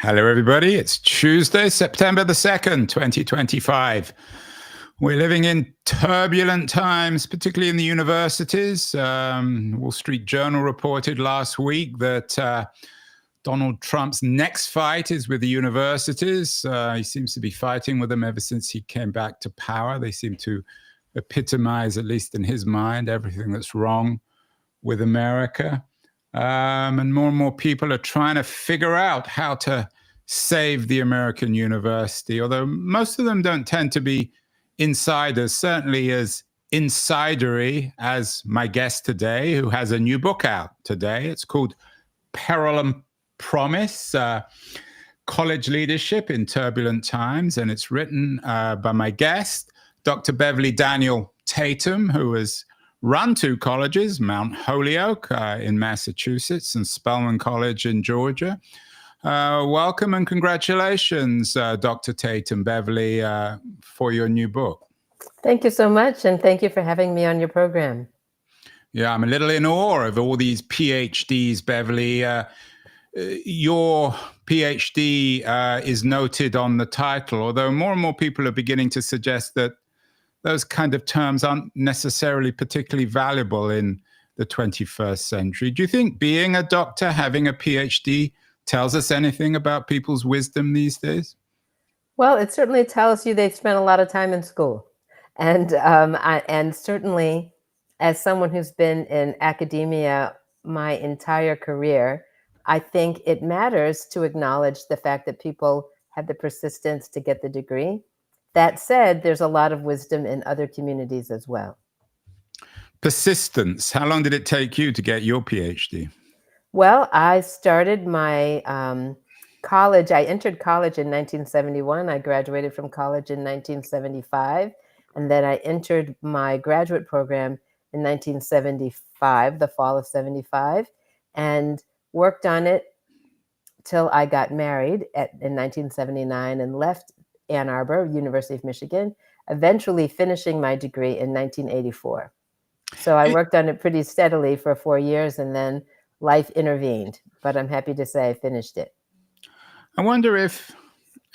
Hello, everybody. It's Tuesday, September the 2nd, 2025. We're living in turbulent times, particularly in the universities. Wall Street Journal reported last week that Donald Trump's next fight is with the universities. He seems to be fighting with them ever since he came back to power. They seem to epitomize, at least in his mind, everything that's wrong with America. And more people are trying to figure out how to save the American university, although most of them don't tend to be insiders, certainly as insidery as my guest today, who has a new book out today. It's called Peril and Promise, College Leadership in Turbulent Times, and it's written by my guest, Dr. Beverly Daniel Tatum, who has run two colleges, Mount Holyoke in Massachusetts and Spelman College in Georgia. Welcome and congratulations, Dr. Tatum, Beverly, for your new book. Thank you so much, and thank you for having me on your program. Yeah, I'm a little in awe of all these PhDs, Beverly. Your PhD is noted on the title, although more and more people are beginning to suggest that those kind of terms aren't necessarily particularly valuable in the 21st century. Do you think being a doctor, having a PhD, tells us anything about people's wisdom these days? Well, it certainly tells you they've spent a lot of time in school. And certainly, as someone who's been in academia my entire career, I think it matters to acknowledge the fact that people have the persistence to get the degree. That said, there's a lot of wisdom in other communities as well. Persistence. How long did it take you to get your PhD? Well, I started my college. I entered college in 1971. I graduated from college in 1975. And then I entered my graduate program in 1975, the fall of 75, and worked on it till I got married in 1979 and left Ann Arbor, University of Michigan, eventually finishing my degree in 1984. So I worked on it pretty steadily for 4 years, and then life intervened. But I'm happy to say I finished it. I wonder if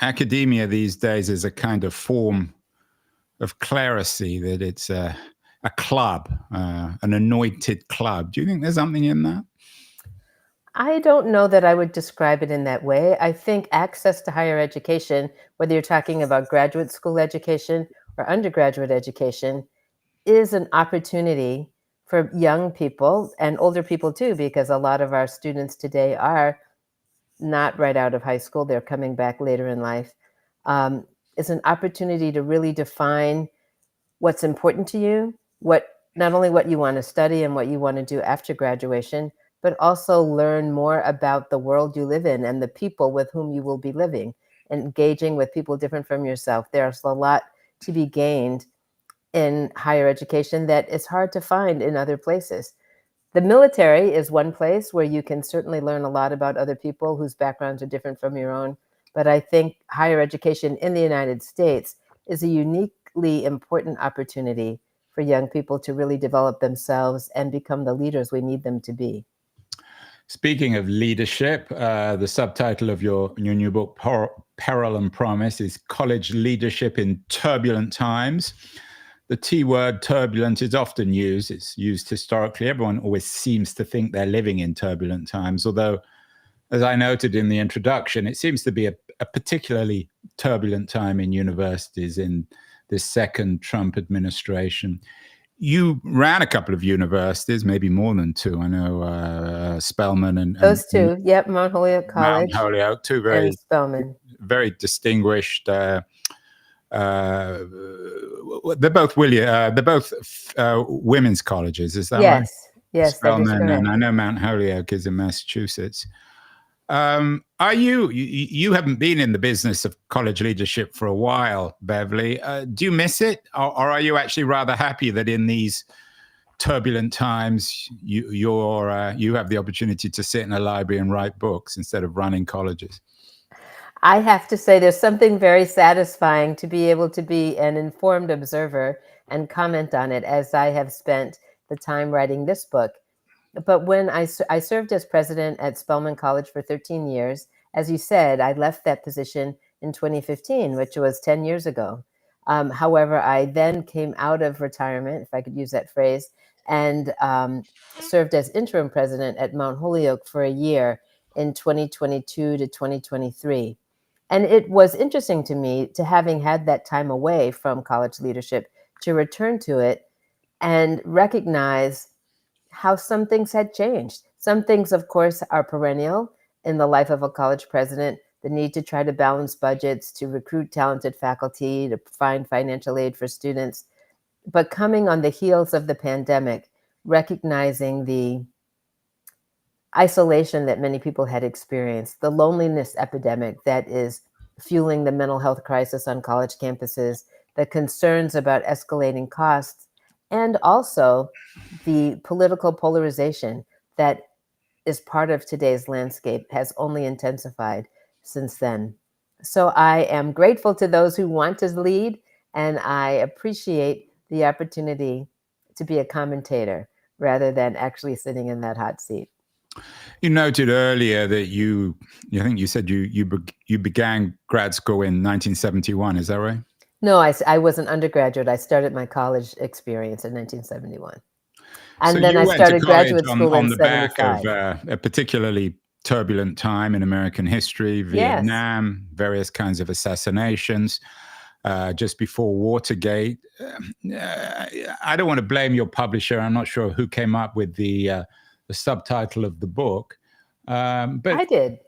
academia these days is a kind of form of clerisy, that it's a club, an anointed club. Do you think there's something in that? I don't know that I would describe it in that way. I think access to higher education, whether you're talking about graduate school education or undergraduate education, is an opportunity for young people and older people too, because a lot of our students today are not right out of high school. They're coming back later in life. It's an opportunity to really define what's important to you, not only what you want to study and what you want to do after graduation, but also learn more about the world you live in and the people with whom you will be living, engaging with people different from yourself. There's a lot to be gained in higher education that is hard to find in other places. The military is one place where you can certainly learn a lot about other people whose backgrounds are different from your own. But I think higher education in the United States is a uniquely important opportunity for young people to really develop themselves and become the leaders we need them to be. Speaking of leadership, the subtitle of your new book, Peril and Promise, is College Leadership in Turbulent Times. The T word, turbulent, is often used. It's used historically. Everyone always seems to think they're living in turbulent times, although, as I noted in the introduction, it seems to be a particularly turbulent time in universities in this second Trump administration. You ran a couple of universities, maybe more than two. I know Spelman and those two. Yep, Mount Holyoke College. Mount Holyoke, two and Spelman. Very distinguished. They're both women's colleges. Is that right? Yes, Spelman, and I know Mount Holyoke is in Massachusetts. Are you haven't been in the business of college leadership for a while, Beverly. Do you miss it? Or are you actually rather happy that in these turbulent times, you have the opportunity to sit in a library and write books instead of running colleges? I have to say there's something very satisfying to be able to be an informed observer and comment on it, as I have spent the time writing this book. But when I served as president at Spelman College for 13 years, as you said, I left that position in 2015, which was 10 years ago. However, I then came out of retirement, if I could use that phrase, and served as interim president at Mount Holyoke for a year in 2022 to 2023. And it was interesting to me, to having had that time away from college leadership, to return to it and recognize how some things had changed. Some things, of course, are perennial in the life of a college president: the need to try to balance budgets, to recruit talented faculty, to find financial aid for students. But coming on the heels of the pandemic, recognizing the isolation that many people had experienced, the loneliness epidemic that is fueling the mental health crisis on college campuses, the concerns about escalating costs, and also the political polarization that is part of today's landscape has only intensified since then. So I am grateful to those who want to lead, and I appreciate the opportunity to be a commentator rather than actually sitting in that hot seat. You noted earlier that I think you said you began grad school in 1971. Is that right? No, I was an undergraduate. I started my college experience in 1971. So And then you I went to started college graduate school on in the back of 75. a particularly turbulent time in American history: Yes, Vietnam, various kinds of assassinations. Just before Watergate. I don't want to blame your publisher. I'm not sure who came up with the subtitle of the book, but I did.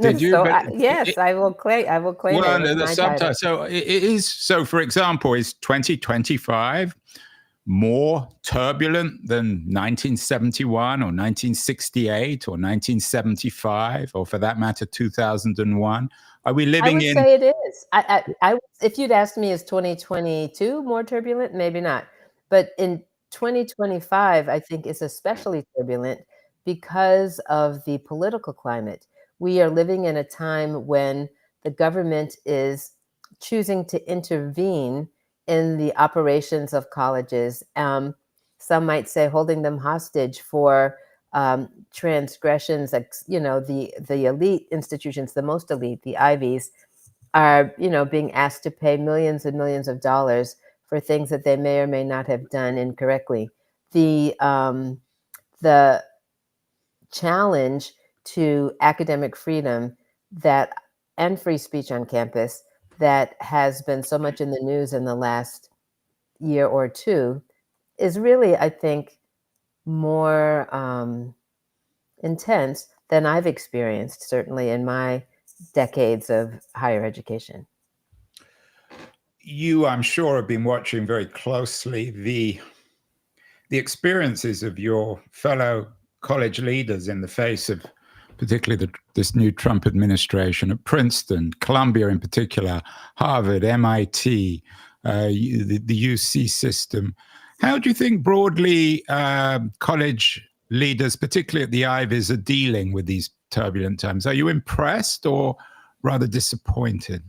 did you? So But yes, I will claim it well, was the my subtitle. title. So it is. So, for example, is 2025 more turbulent than 1971 or 1968 or 1975, or for that matter, 2001? Are we I living would in? say it is. If you'd asked me, is 2022 more turbulent? Maybe not. But in 2025, I think is especially turbulent because of the political climate. We are living in a time when the government is choosing to intervene in the operations of colleges. Some might say holding them hostage for transgressions. The elite institutions, the most elite, the Ivies, are being asked to pay millions and millions of dollars for things that they may or may not have done incorrectly. The challenge to academic freedom that and free speech on campus that has been so much in the news in the last year or two is really, I think, more intense than I've experienced, certainly in my decades of higher education. You, I'm sure, have been watching very closely the experiences of your fellow college leaders in the face of particularly this new Trump administration at Princeton, Columbia in particular, Harvard, MIT, the UC system. How do you think broadly college leaders, particularly at the Ivies, are dealing with these turbulent times? Are you impressed or rather disappointed?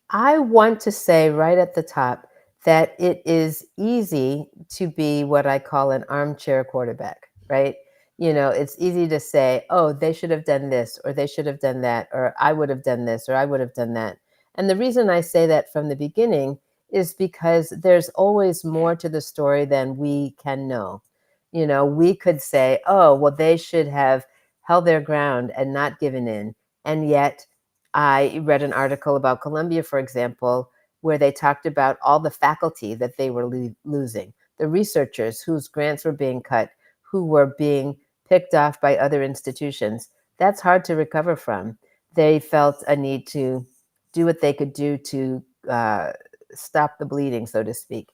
I want to say right at the top that it is easy to be what I call an armchair quarterback, right? It's easy to say, oh, they should have done this, or they should have done that, or I would have done this, or I would have done that. And the reason I say that from the beginning is because there's always more to the story than we can know. We could say, oh, well, they should have held their ground and not given in. And yet, I read an article about Columbia, for example, where they talked about all the faculty that they were losing, the researchers whose grants were being cut, who were being picked off by other institutions. That's hard to recover from. They felt a need to do what they could do to stop the bleeding, so to speak.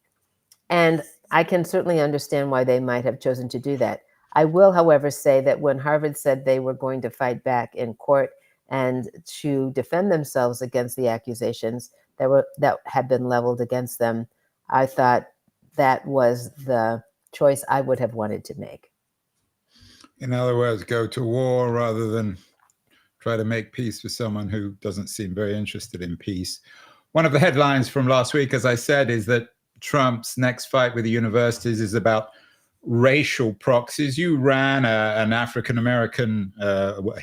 And I can certainly understand why they might have chosen to do that. I will, however, say that when Harvard said they were going to fight back in court and to defend themselves against the accusations that had been leveled against them, I thought that was the choice I would have wanted to make. In other words, go to war rather than try to make peace with someone who doesn't seem very interested in peace. One of the headlines from last week, as I said, is that Trump's next fight with the universities is about racial proxies. You ran an African-American,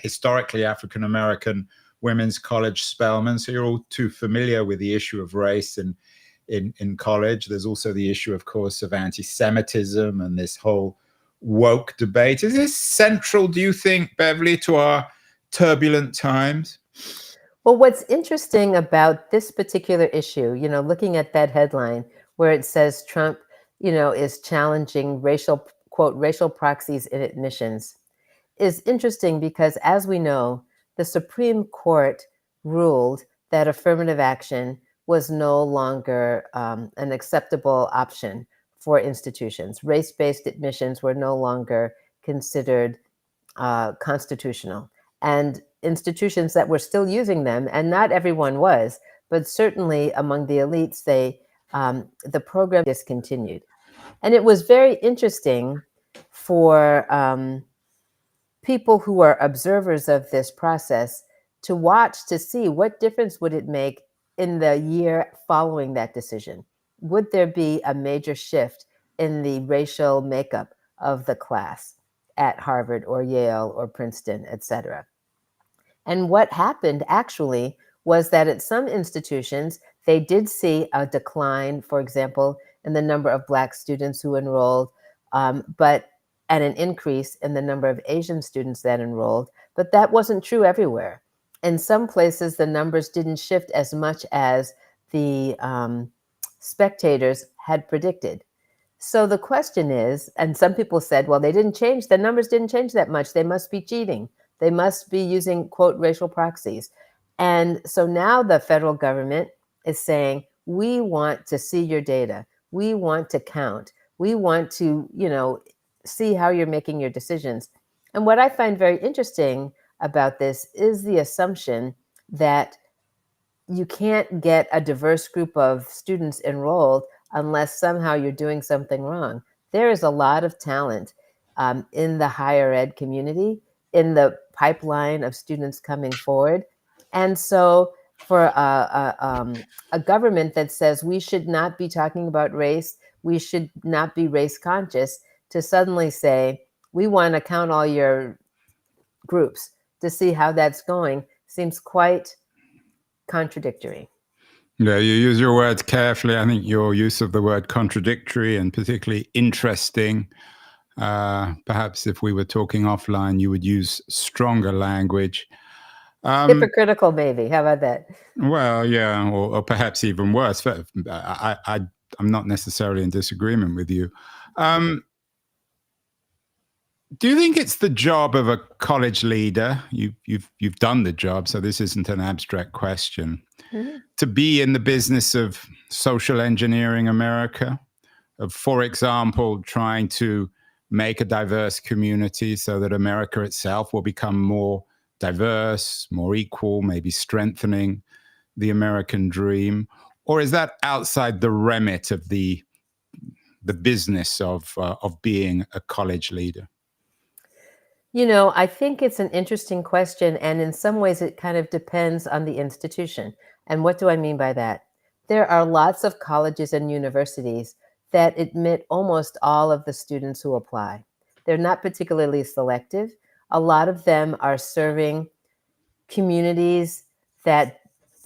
historically African-American women's college, Spelman, so you're all too familiar with the issue of race in college. There's also the issue, of course, of anti-Semitism and this whole woke debate. Is this central, do you think, Beverly, to our turbulent times? Well, what's interesting about this particular issue, looking at that headline where it says Trump, is challenging racial proxies in admissions, is interesting because, as we know, the Supreme Court ruled that affirmative action was no longer an acceptable option for institutions. Race-based admissions were no longer considered constitutional. And institutions that were still using them, and not everyone was, but certainly among the elites, the program discontinued. And it was very interesting for people who are observers of this process to watch to see what difference would it make in the year following that decision. Would there be a major shift in the racial makeup of the class at Harvard or Yale or Princeton, et cetera? And what happened actually was that at some institutions, they did see a decline, for example, in the number of Black students who enrolled, but and an increase in the number of Asian students that enrolled. But that wasn't true everywhere. In some places, the numbers didn't shift as much as the spectators had predicted. So the question is, and some people said, well, the numbers didn't change that much. They must be cheating. They must be using, quote, racial proxies. And so now the federal government is saying, we want to see your data. We want to count. We want to, see how you're making your decisions. And what I find very interesting about this is the assumption that you can't get a diverse group of students enrolled unless somehow you're doing something wrong. There is a lot of talent in the higher ed community, in the pipeline of students coming forward. And so for a government that says we should not be talking about race, we should not be race conscious, to suddenly say, we want to count all your groups to see how that's going seems quite contradictory. Yeah, you use your words carefully. I think your use of the word contradictory and particularly interesting. Perhaps if we were talking offline, you would use stronger language. Hypocritical, maybe. How about that? Well, yeah, or perhaps even worse. I'm not necessarily in disagreement with you. Do you think it's the job of a college leader? You've done the job, so this isn't an abstract question. Mm-hmm. To be in the business of social engineering America, of, for example, trying to make a diverse community so that America itself will become more diverse, more equal, maybe strengthening the American dream? Or is that outside the remit of the business of being a college leader? I think it's an interesting question, and in some ways it kind of depends on the institution. And what do I mean by that? There are lots of colleges and universities that admit almost all of the students who apply. They're not particularly selective. A lot of them are serving communities that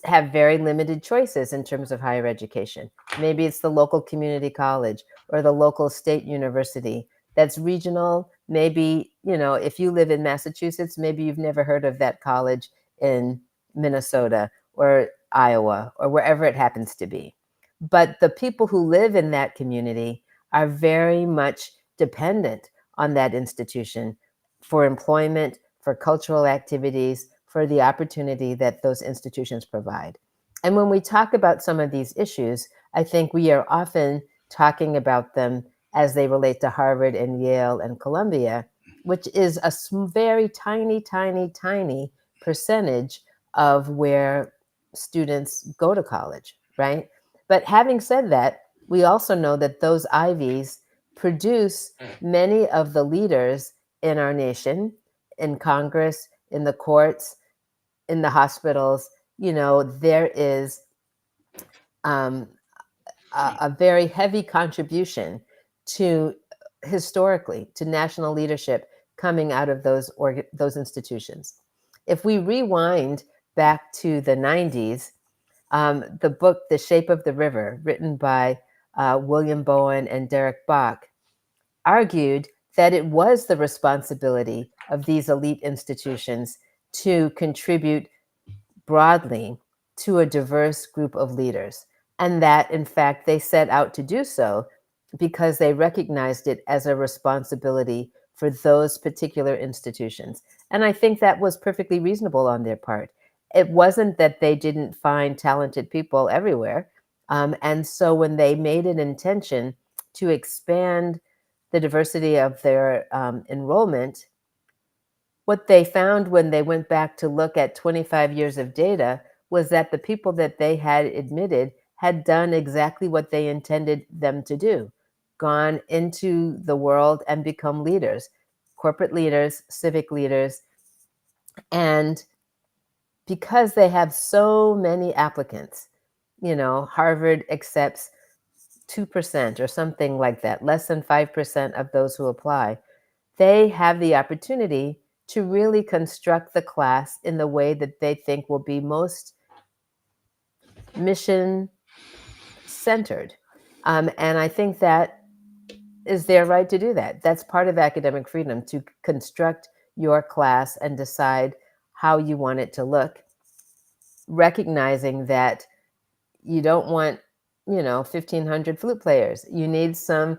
have very limited choices in terms of higher education. Maybe it's the local community college or the local state university that's regional. Maybe, if you live in Massachusetts, maybe you've never heard of that college in Minnesota or Iowa or wherever it happens to be. But the people who live in that community are very much dependent on that institution for employment, for cultural activities, for the opportunity that those institutions provide. And when we talk about some of these issues, I think we are often talking about them as they relate to Harvard and Yale and Columbia, which is a very tiny, tiny, tiny percentage of where students go to college, right? But having said that, we also know that those Ivies produce many of the leaders in our nation, in Congress, in the courts, in the hospitals. There is a very heavy contribution to historically to national leadership coming out of those institutions. If we rewind back to the 90s, the book The Shape of the River, written by William Bowen and Derek Bach, argued that it was the responsibility of these elite institutions to contribute broadly to a diverse group of leaders, and that, in fact, they set out to do so because they recognized it as a responsibility for those particular institutions. And I think that was perfectly reasonable on their part. It wasn't that they didn't find talented people everywhere. And so when they made an intention to expand the diversity of their enrollment, what they found when they went back to look at 25 years of data was that the people that they had admitted had done exactly what they intended them to do, gone into the world and become leaders, corporate leaders, civic leaders. And because they have so many applicants, Harvard accepts 2% or something like that, less than 5% of those who apply. They have the opportunity to really construct the class in the way that they think will be most mission centered. And I think that is their right to do that. That's part of academic freedom, to construct your class and decide how you want it to look, recognizing that you don't want 1,500 flute players. You need some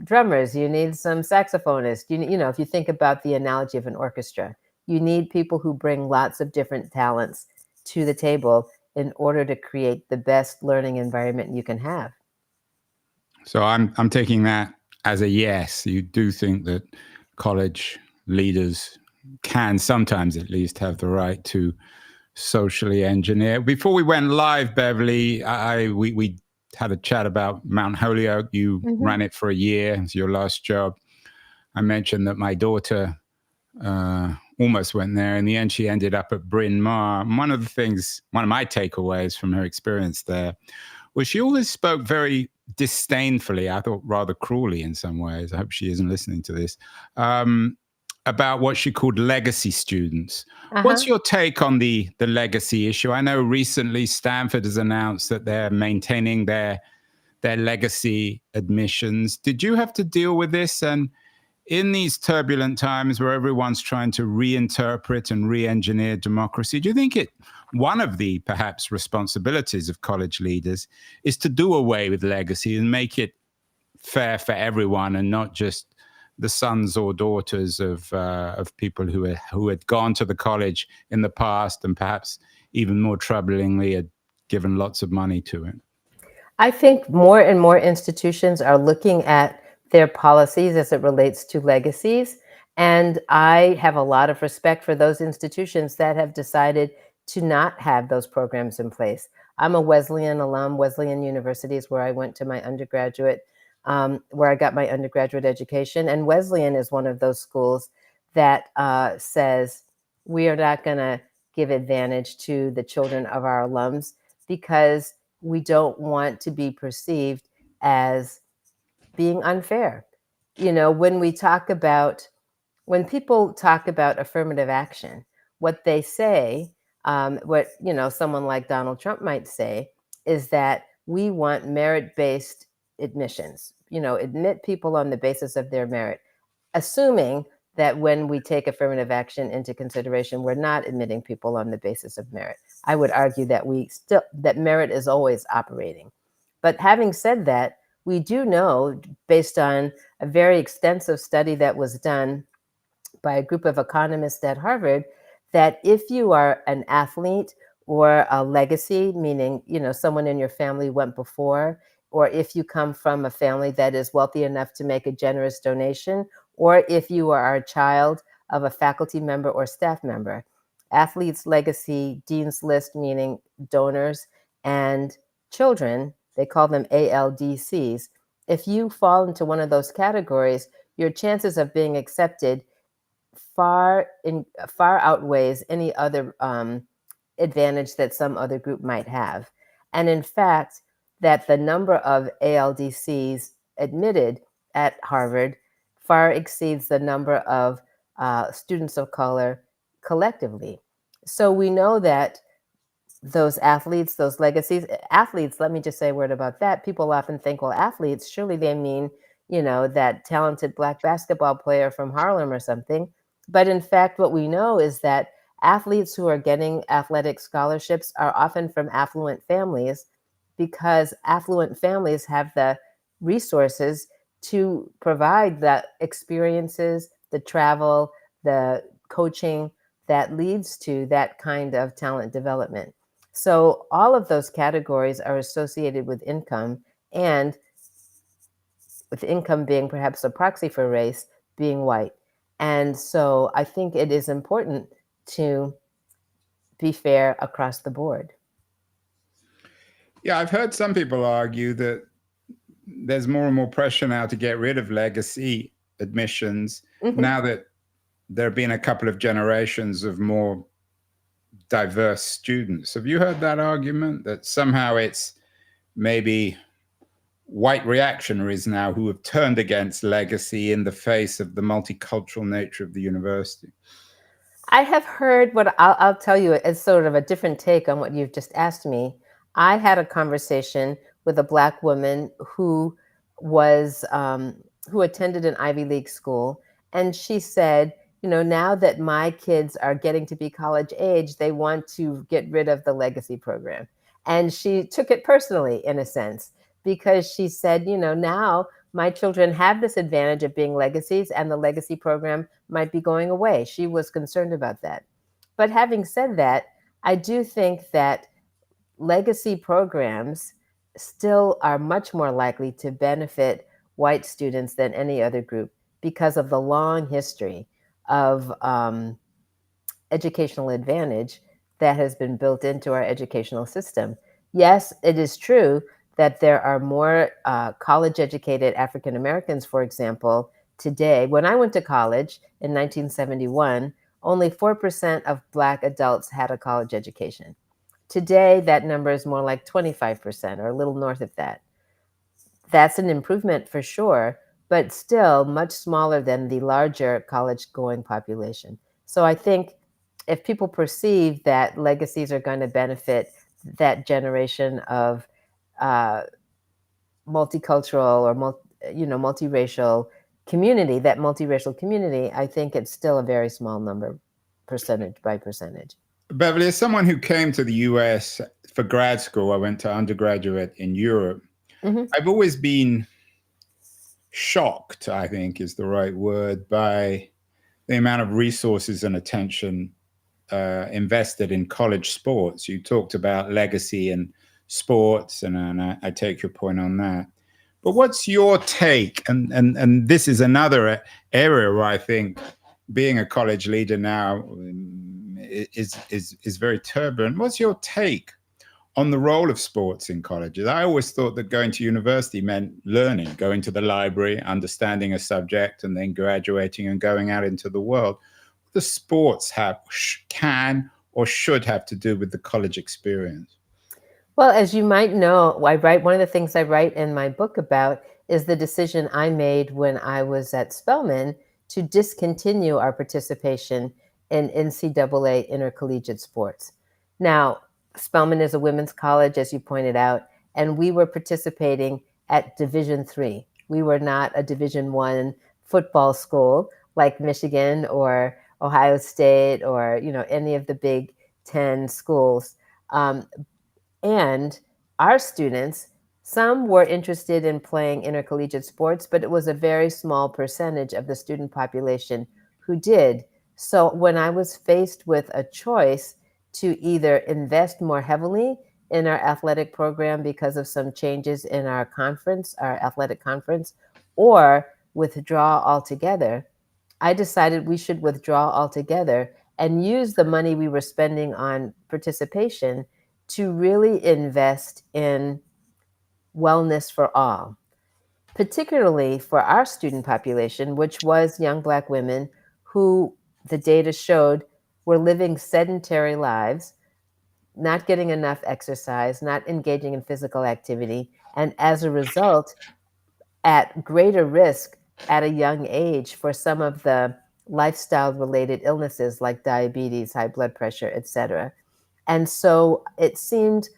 drummers, you need some saxophonists. If you think about the analogy of an orchestra, you need people who bring lots of different talents to the table in order to create the best learning environment you can have. So I'm taking that as a yes. You do think that college leaders can sometimes at least have the right to socially engineer. Before we went live, Beverly, we had a chat about Mount Holyoke. You ran it for a year. It's your last job. I mentioned that my daughter almost went there. In the end, she ended up at Bryn Mawr. And one of my takeaways from her experience there was she always spoke very disdainfully, I thought rather cruelly in some ways. I hope she isn't listening to this. About what she called legacy students. What's your take on the legacy issue? I know recently Stanford has announced that they're maintaining their legacy admissions. Did you have to deal with this? And in these turbulent times where everyone's trying to reinterpret and re-engineer democracy, do you think one of the perhaps responsibilities of college leaders is to do away with legacy and make it fair for everyone and not just the sons or daughters of people who had gone to the college in the past and perhaps even more troublingly had given lots of money to it? I think more and more institutions are looking at their policies as it relates to legacies. And I have a lot of respect for those institutions that have decided to not have those programs in place. I'm a Wesleyan alum. Wesleyan University is where I went to my undergraduate, where I got my undergraduate education. And Wesleyan is one of those schools that says we are not going to give advantage to the children of our alums because we don't want to be perceived as being unfair. When people talk about affirmative action, what they say, what someone like Donald Trump might say, is that we want merit-based admissions. Admit people on the basis of their merit, assuming that when we take affirmative action into consideration, we're not admitting people on the basis of merit. I would argue that that merit is always operating. But having said that, we do know, based on a very extensive study that was done by a group of economists at Harvard, that if you are an athlete or a legacy, meaning someone in your family went before, or if you come from a family that is wealthy enough to make a generous donation, or if you are a child of a faculty member or staff member, athletes, legacy, dean's list, meaning donors, and children, they call them ALDCs. If you fall into one of those categories, your chances of being accepted far outweighs any other advantage that some other group might have. And in fact, that the number of ALDCs admitted at Harvard far exceeds the number of students of color collectively. So we know that those athletes, those legacies, athletes, let me just say a word about that. People often think, well, athletes, surely they mean, that talented black basketball player from Harlem or something. But in fact, what we know is that athletes who are getting athletic scholarships are often from affluent families because affluent families have the resources to provide the experiences, the travel, the coaching that leads to that kind of talent development. So all of those categories are associated with income, and with income being perhaps a proxy for race, being white. And so I think it is important to be fair across the board. Yeah, I've heard some people argue that there's more and more pressure now to get rid of legacy admissions Mhm. now that there have been a couple of generations of more diverse students. Have you heard that argument that somehow it's maybe white reactionaries now who have turned against legacy in the face of the multicultural nature of the university? I have heard what I'll tell you as sort of a different take on what you've just asked me. I had a conversation with a Black woman was who attended an Ivy League school, and she said, now that my kids are getting to be college age, they want to get rid of the legacy program. And she took it personally, in a sense, because she said, now my children have this advantage of being legacies, and the legacy program might be going away. She was concerned about that. But having said that, I do think that legacy programs still are much more likely to benefit white students than any other group because of the long history of educational advantage that has been built into our educational system. Yes, it is true that there are more college educated African Americans, for example, today. When I went to college in 1971, only 4% of Black adults had a college education. Today, that number is more like 25% or a little north of that. That's an improvement for sure, but still much smaller than the larger college going population. So I think if people perceive that legacies are going to benefit that generation of uh, multicultural or multiracial community, that multiracial community, I think it's still a very small number, percentage by percentage. Beverly, as someone who came to the US for grad school, I went to undergraduate in Europe. Hmm. I've always been shocked, I think is the right word, by the amount of resources and attention invested in college sports. You talked about legacy and sports, and I take your point on that. But what's your take? And this is another area where I think being a college leader now is very turbulent. What's your take on the role of sports in colleges? I always thought that going to university meant learning, going to the library, understanding a subject, and then graduating and going out into the world. The sports can or should have to do with the college experience. Well, as you might know, one of the things I write in my book about is the decision I made when I was at Spelman to discontinue our participation in NCAA intercollegiate sports. Now, Spelman is a women's college, as you pointed out, and we were participating at Division III. We were not a Division I football school like Michigan or Ohio State or any of the Big Ten schools. Um, and our students, some were interested in playing intercollegiate sports, but it was a very small percentage of the student population who did. So when I was faced with a choice to either invest more heavily in our athletic program because of some changes in our conference, our athletic conference, or withdraw altogether, I decided we should withdraw altogether and use the money we were spending on participation to really invest in wellness for all, particularly for our student population, which was young Black women who the data showed were living sedentary lives, not getting enough exercise, not engaging in physical activity, and as a result, at greater risk at a young age for some of the lifestyle related illnesses like diabetes, high blood pressure, etc. And so it seemed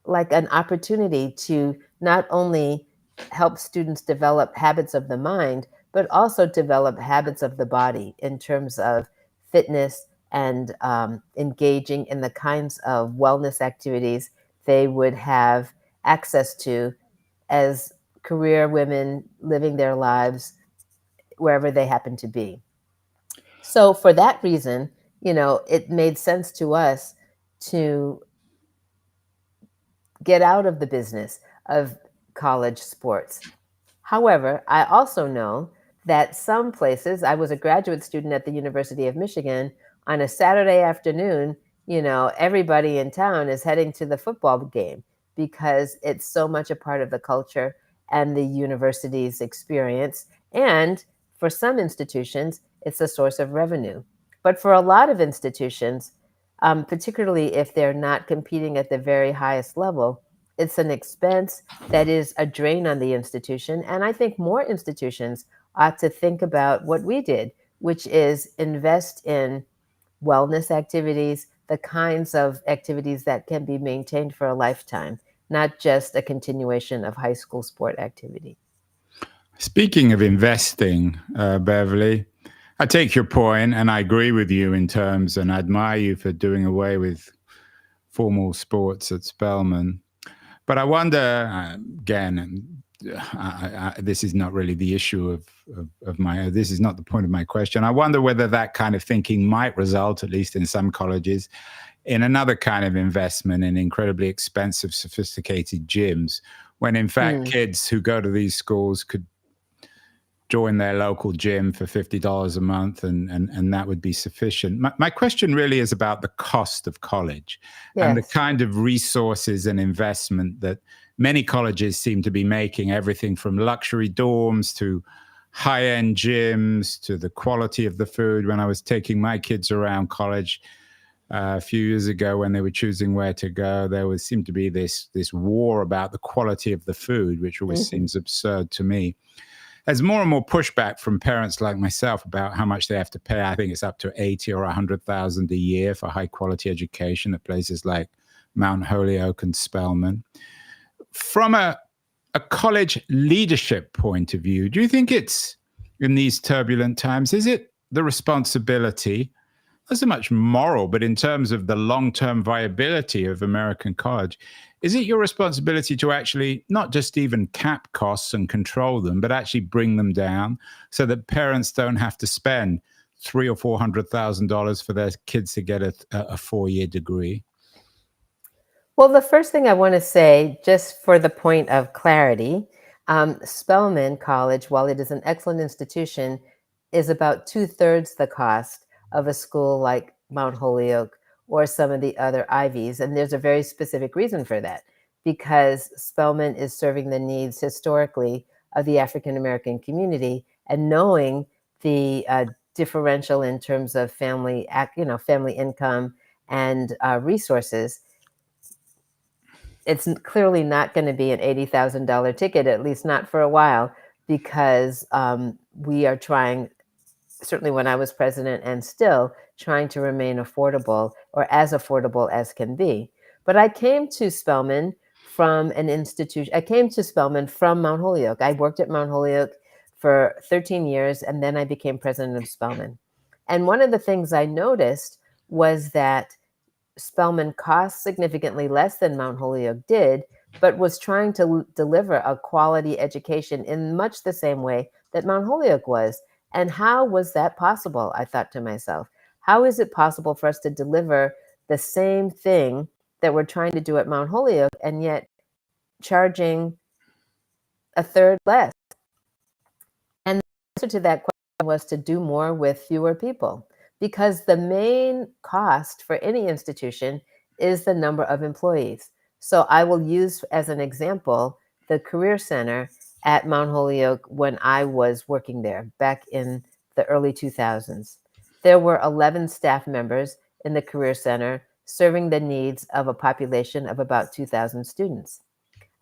like an opportunity to not only help students develop habits of the mind, but also develop habits of the body in terms of fitness and engaging in the kinds of wellness activities they would have access to as career women living their lives wherever they happen to be. So, for that reason, it made sense to us to get out of the business of college sports. However, I also know that some places, I was a graduate student at the University of Michigan, on a Saturday afternoon, everybody in town is heading to the football game because it's so much a part of the culture and the university's experience. And for some institutions, it's a source of revenue. But for a lot of institutions, particularly if they're not competing at the very highest level, it's an expense that is a drain on the institution. And I think more institutions ought to think about what we did, which is invest in wellness activities, the kinds of activities that can be maintained for a lifetime, not just a continuation of high school sport activity. Speaking of investing, Beverly, I take your point and I agree with you in terms, and I admire you for doing away with formal sports at Spelman. But I wonder, again, and this is not really the issue of my, this is not the point of my question. I wonder whether that kind of thinking might result, at least in some colleges, in another kind of investment in incredibly expensive, sophisticated gyms, when in fact kids who go to these schools could join their local gym for $50 a month, and that would be sufficient. My question really is about the cost of college and the Yes. kind of resources and investment that many colleges seem to be making, everything from luxury dorms to high-end gyms to the quality of the food. When I was taking my kids around college a few years ago, when they were choosing where to go, there seemed to be this war about the quality of the food, which always seems absurd to me. There's more and more pushback from parents like myself about how much they have to pay. I think it's up to 80 or 100,000 a year for high quality education at places like Mount Holyoke and Spelman. From a college leadership point of view, do you think it's, in these turbulent times, is it the responsibility, not so much moral, but in terms of the long-term viability of American college, is it your responsibility to actually not just even cap costs and control them, but actually bring them down so that parents don't have to spend $300,000 or $400,000 for their kids to get a 4-year degree? Well, the first thing I want to say, just for the point of clarity, Spelman College, while it is an excellent institution, is about two-thirds the cost of a school like Mount Holyoke or some of the other Ivies. And there's a very specific reason for that, because Spelman is serving the needs historically of the African American community, and knowing the differential in terms of family income and resources, it's clearly not going to be an $80,000 ticket, at least not for a while, because we are trying, certainly when I was president and still trying to remain affordable, or as affordable as can be. But I came to Spelman from an institution. I came to Spelman from Mount Holyoke. I worked at Mount Holyoke for 13 years, and then I became president of Spelman. And one of the things I noticed was that Spelman cost significantly less than Mount Holyoke did, but was trying to deliver a quality education in much the same way that Mount Holyoke was. And how was that possible? I thought to myself, how is it possible for us to deliver the same thing that we're trying to do at Mount Holyoke and yet charging a third less? And the answer to that question was to do more with fewer people, because the main cost for any institution is the number of employees. So I will use as an example the Career Center at Mount Holyoke when I was working there back in the early 2000s. There were 11 staff members in the Career Center serving the needs of a population of about 2,000 students.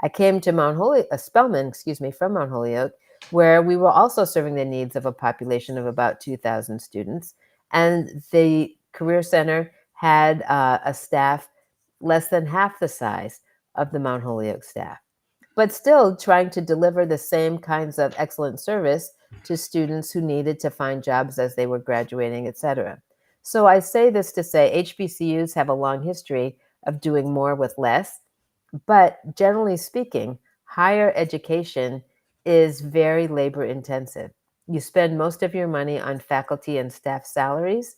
I came to Spelman, from Mount Holyoke where we were also serving the needs of a population of about 2,000 students. And the Career Center had a staff less than half the size of the Mount Holyoke staff, but still trying to deliver the same kinds of excellent service to students who needed to find jobs as they were graduating, et cetera. So I say this to say HBCUs have a long history of doing more with less, but generally speaking, higher education is very labor intensive. You spend most of your money on faculty and staff salaries,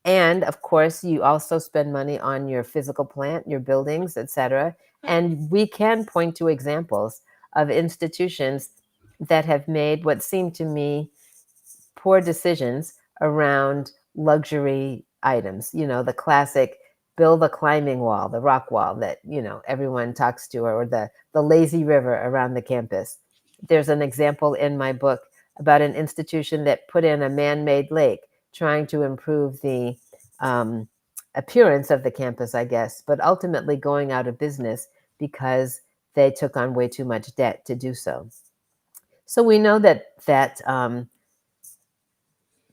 and of course, you also spend money on your physical plant, your buildings, et cetera. And we can point to examples of institutions that have made what seem to me poor decisions around luxury items. The classic build a climbing wall, the rock wall that, everyone talks to, or the lazy river around the campus. There's an example in my book about an institution that put in a man-made lake trying to improve the um, appearance of the campus, I guess, but ultimately going out of business because they took on way too much debt to do so. So we know that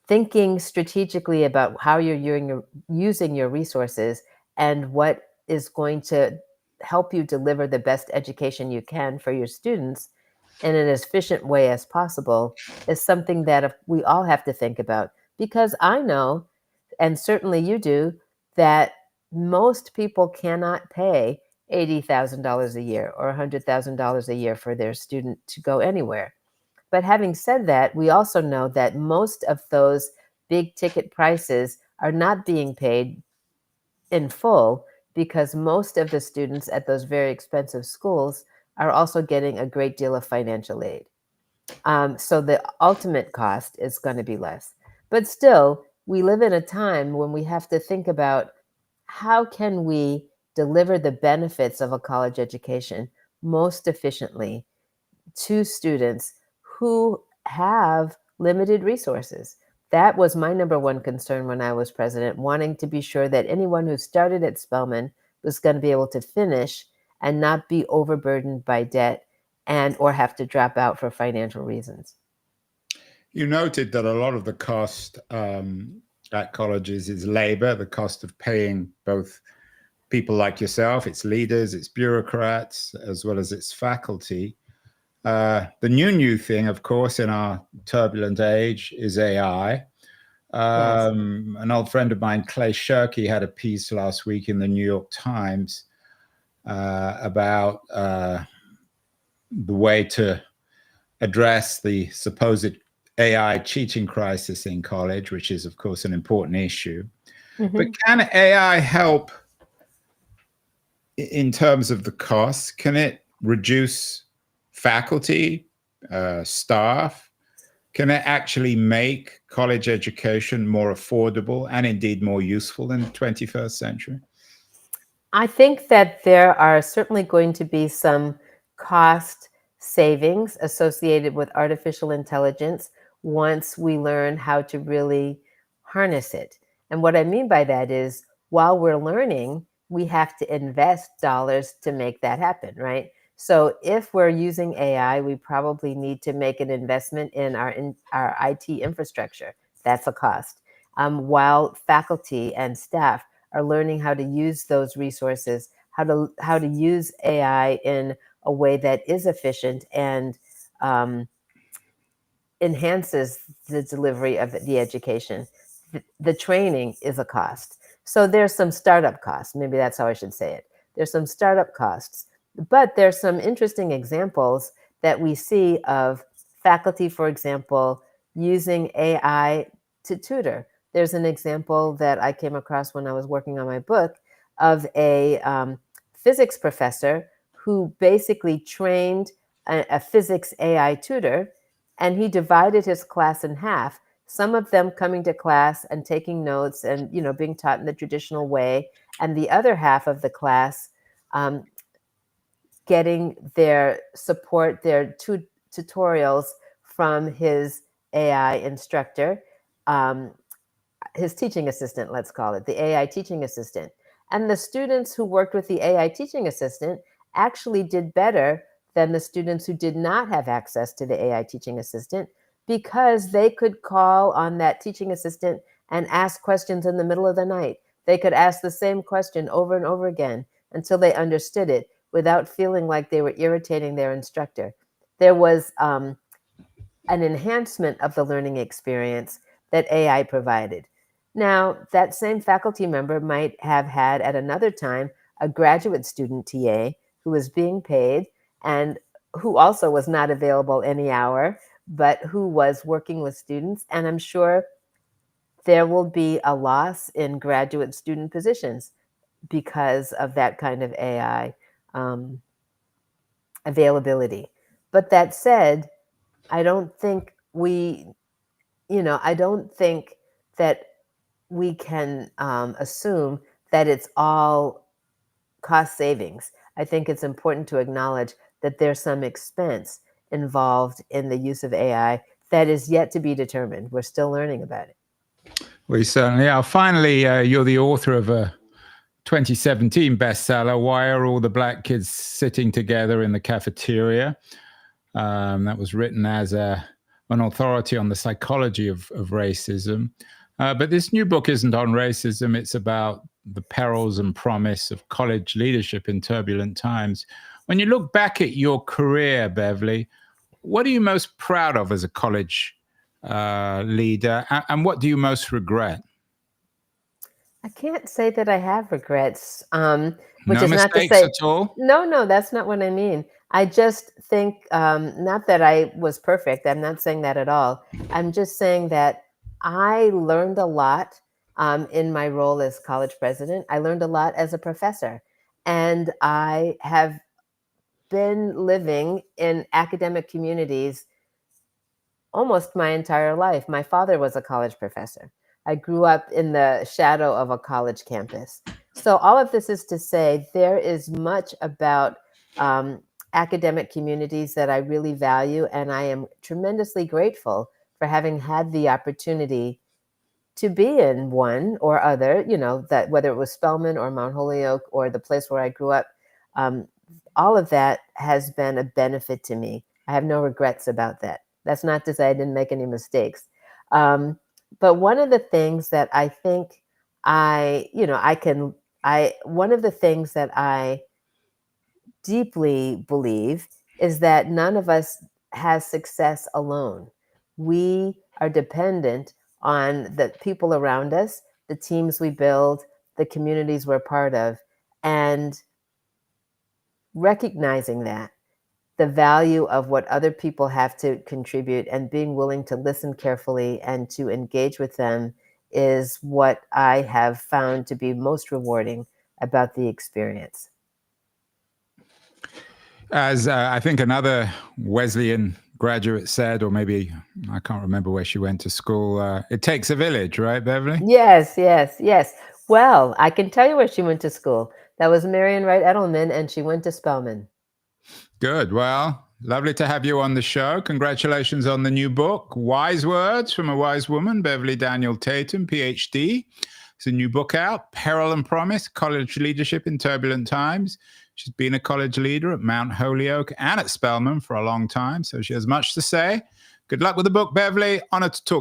thinking strategically about how you're using your resources and what is going to help you deliver the best education you can for your students in an as efficient way as possible is something that we all have to think about. Because I know, and certainly you do, that most people cannot pay $80,000 a year or $100,000 a year for their student to go anywhere. But having said that, we also know that most of those big ticket prices are not being paid in full because most of the students at those very expensive schools are also getting a great deal of financial aid. So the ultimate cost is going to be less. But still, we live in a time when we have to think about how can we deliver the benefits of a college education most efficiently to students who have limited resources. That was my number one concern when I was president, wanting to be sure that anyone who started at Spelman was going to be able to finish and not be overburdened by debt and or have to drop out for financial reasons. You noted that a lot of the cost at colleges is labor, the cost of paying both people like yourself, its leaders, its bureaucrats, as well as its faculty. The new thing, of course, in our turbulent age is AI. Yes. An old friend of mine, Clay Shirky, had a piece last week in the New York Times about the way to address the supposed AI cheating crisis in college, which is, of course, an important issue. But can AI help in terms of the costs? Can it reduce faculty, staff? Can it actually make college education more affordable and indeed more useful in the 21st century? I think that there are certainly going to be some cost savings associated with artificial intelligence once we learn how to really harness it. And what I mean by that is while we're learning, we have to invest dollars to make that happen, right? So if we're using AI, we probably need to make an investment in our IT infrastructure. That's a cost. While faculty and staff are learning how to use those resources, how to use AI in a way that is efficient and um, enhances the delivery of the education. The training is a cost. So there's some startup costs. Maybe that's how I should say it. There's some startup costs, but there's some interesting examples that we see of faculty, for example, using AI to tutor. There's an example that I came across when I was working on my book of a physics professor who basically trained a physics AI tutor, and he divided his class in half, some of them coming to class and taking notes and being taught in the traditional way, and the other half of the class um, getting their support, their tutorials from his AI instructor, um, his teaching assistant, let's call it, the AI teaching assistant. And the students who worked with the AI teaching assistant actually did better than the students who did not have access to the AI teaching assistant, because they could call on that teaching assistant and ask questions in the middle of the night. They could ask the same question over and over again until they understood it without feeling like they were irritating their instructor. There was an enhancement of the learning experience that AI provided. Now, that same faculty member might have had at another time a graduate student TA who was being paid and who also was not available any hour, but who was working with students. And I'm sure there will be a loss in graduate student positions because of that kind of AI um, availability. But that said, I don't think I don't think that we can assume that it's all cost savings. I think it's important to acknowledge that there's some expense involved in the use of AI that is yet to be determined. We're still learning about it. We certainly are. Finally, you're the author of a 2017 bestseller, Why Are All the Black Kids Sitting Together in the Cafeteria? That was written as an authority on the psychology of racism. But this new book isn't on racism. It's about the perils and promise of college leadership in turbulent times. When you look back at your career, Beverly, what are you most proud of as a college leader? And what do you most regret? I can't say that I have regrets, which No is not to mistakes say, at all? no, that's not what I mean. I just think, not that I was perfect. I'm not saying that at all. I'm just saying that I learned a lot in my role as college president. I learned a lot as a professor. And I have been living in academic communities almost my entire life. My father was a college professor. I grew up in the shadow of a college campus. So, all of this is to say, there is much about um, academic communities that I really value, and I am tremendously grateful for having had the opportunity to be in one or other, that whether it was Spelman or Mount Holyoke or the place where I grew up, um, all of that has been a benefit to me. I have no regrets about that. That's not to say I didn't make any mistakes. But one of the things that I think one of the things that I deeply believe is that none of us has success alone. We are dependent on the people around us, the teams we build, the communities we're part of, and recognizing that the value of what other people have to contribute and being willing to listen carefully and to engage with them is what I have found to be most rewarding about the experience. As I think another Wesleyan graduate said, or maybe I can't remember where she went to school, it takes a village, right, Beverly? Yes. Well, I can tell you where she went to school. That was Marion Wright Edelman, and she went to Spelman. Good. Well, lovely to have you on the show. Congratulations on the new book, Wise Words from a Wise Woman, Beverly Daniel Tatum, PhD. It's a new book out, Peril and Promise, College Leadership in Turbulent Times. She's been a college leader at Mount Holyoke and at Spelman for a long time, so she has much to say. Good luck with the book, Beverly. Honored to talk